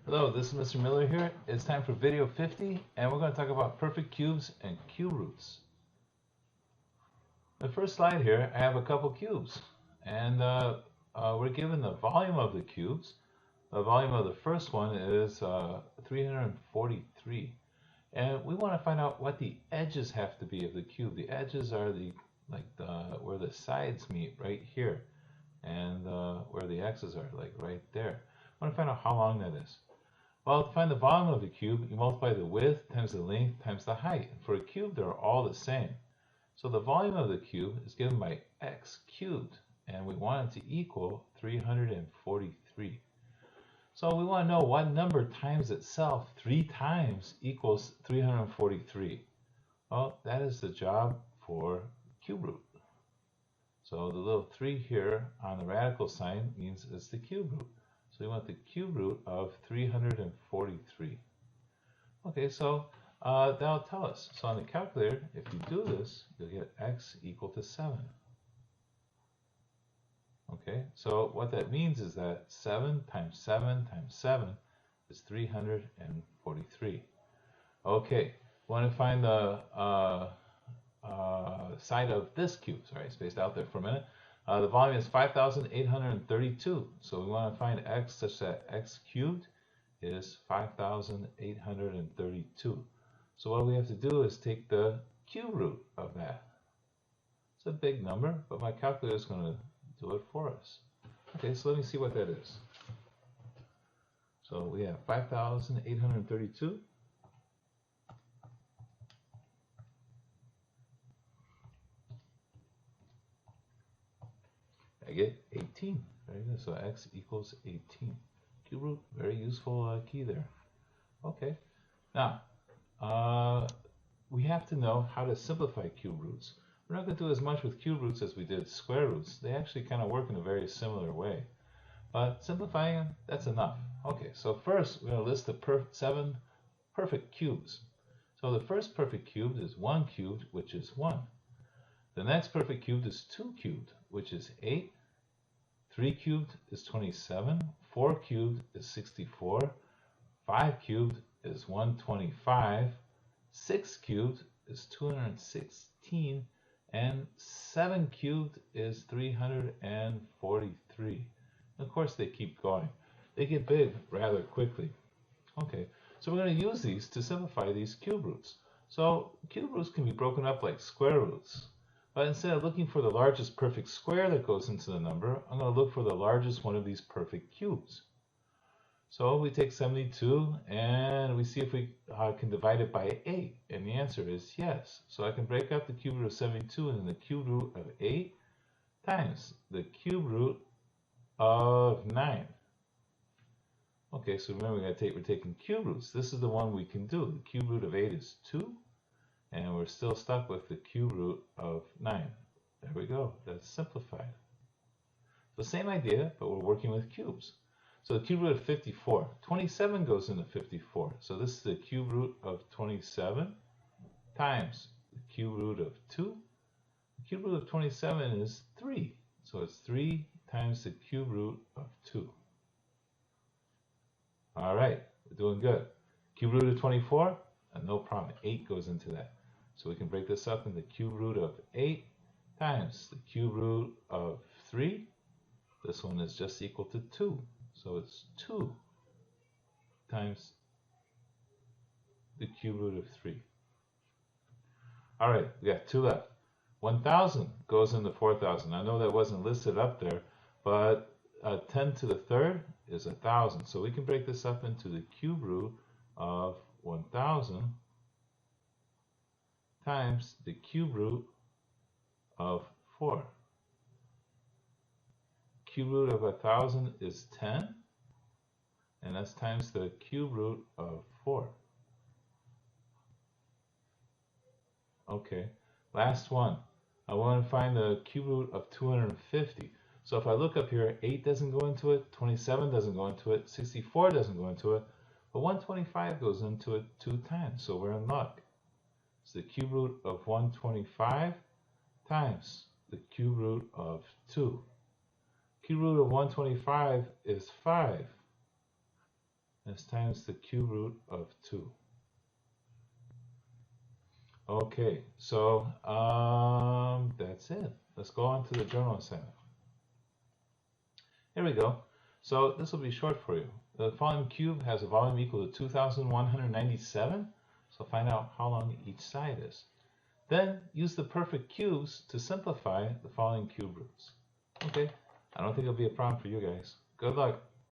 Hello, this is Mr. Miller here. It's time for video 50, and we're going to talk about perfect cubes and cube roots. The first slide here, I have a couple cubes, and we're given the volume of the cubes. The volume of the first one is 343, and we want to find out what the edges have to be of the cube. The edges are where the sides meet right here, and where the x's are like right there. I want to find out how long that is. Well, to find the volume of the cube, you multiply the width times the length times the height. For a cube, they're all the same. So the volume of the cube is given by x cubed, and we want it to equal 343. So we want to know what number times itself 3 times equals 343. Well, that is the job for cube root. So the little 3 here on the radical sign means it's the cube root. So we want the cube root of 343. Okay, so that'll tell us. So on the calculator, if you do this, you'll get x equal to 7. Okay, so what that means is that 7 times 7 times 7 is 343. Okay, want to find the side of this cube. Sorry, I spaced out there for a minute. The volume is 5,832. So we want to find x such that x cubed is 5,832. So what we have to do is take the cube root of that. It's a big number, but my calculator is going to do it for us. Okay, so let me see what that is. So we have 5,832. I get 18. Very good. So x equals 18. Cube root, very useful key there. Okay. Now, we have to know how to simplify cube roots. We're not going to do as much with cube roots as we did square roots. They actually kind of work in a very similar way. But simplifying them, that's enough. Okay, so first we're going to list the 7 perfect cubes. So the first perfect cube is 1 cubed, which is 1. The next perfect cubed is 2 cubed, which is 8. 3 cubed is 27. 4 cubed is 64. 5 cubed is 125. 6 cubed is 216. And 7 cubed is 343. Of course, they keep going. They get big rather quickly. Okay, so we're going to use these to simplify these cube roots. So cube roots can be broken up like square roots. But instead of looking for the largest perfect square that goes into the number, I'm going to look for the largest one of these perfect cubes. So we take 72 and we see if we can divide it by 8. And the answer is yes. So I can break up the cube root of 72 into the cube root of 8 times the cube root of 9. Okay, so remember we're taking cube roots. This is the one we can do. The cube root of 8 is 2. And we're still stuck with the cube root of 9. There we go. That's simplified. So same idea, but we're working with cubes. So the cube root of 54. 27 goes into 54. So this is the cube root of 27 times the cube root of 2. The cube root of 27 is 3. So it's 3 times the cube root of 2. All right, we're doing good. Cube root of 24, no problem. 8 goes into that. So we can break this up into the cube root of 8 times the cube root of 3. This one is just equal to 2. So it's 2 times the cube root of 3. All right, we got 2 left. 1,000 goes into 4,000. I know that wasn't listed up there, but 10 to the third is 1,000. So we can break this up into the cube root of 1,000 times the cube root of 4. Cube root of 1,000 is 10, and that's times the cube root of 4. Okay, last one. I want to find the cube root of 250. So if I look up here, 8 doesn't go into it, 27 doesn't go into it, 64 doesn't go into it, but 125 goes into it 2 times, so we're in luck. It's the cube root of 125 times the cube root of 2. Cube root of 125 is 5. That's times the cube root of 2. Okay, so that's it. Let's go on to the journal assignment. Here we go. So this will be short for you. The following cube has a volume equal to 2,197. So find out how long each side is. Then use the perfect cubes to simplify the following cube roots. Okay, I don't think it'll be a problem for you guys. Good luck.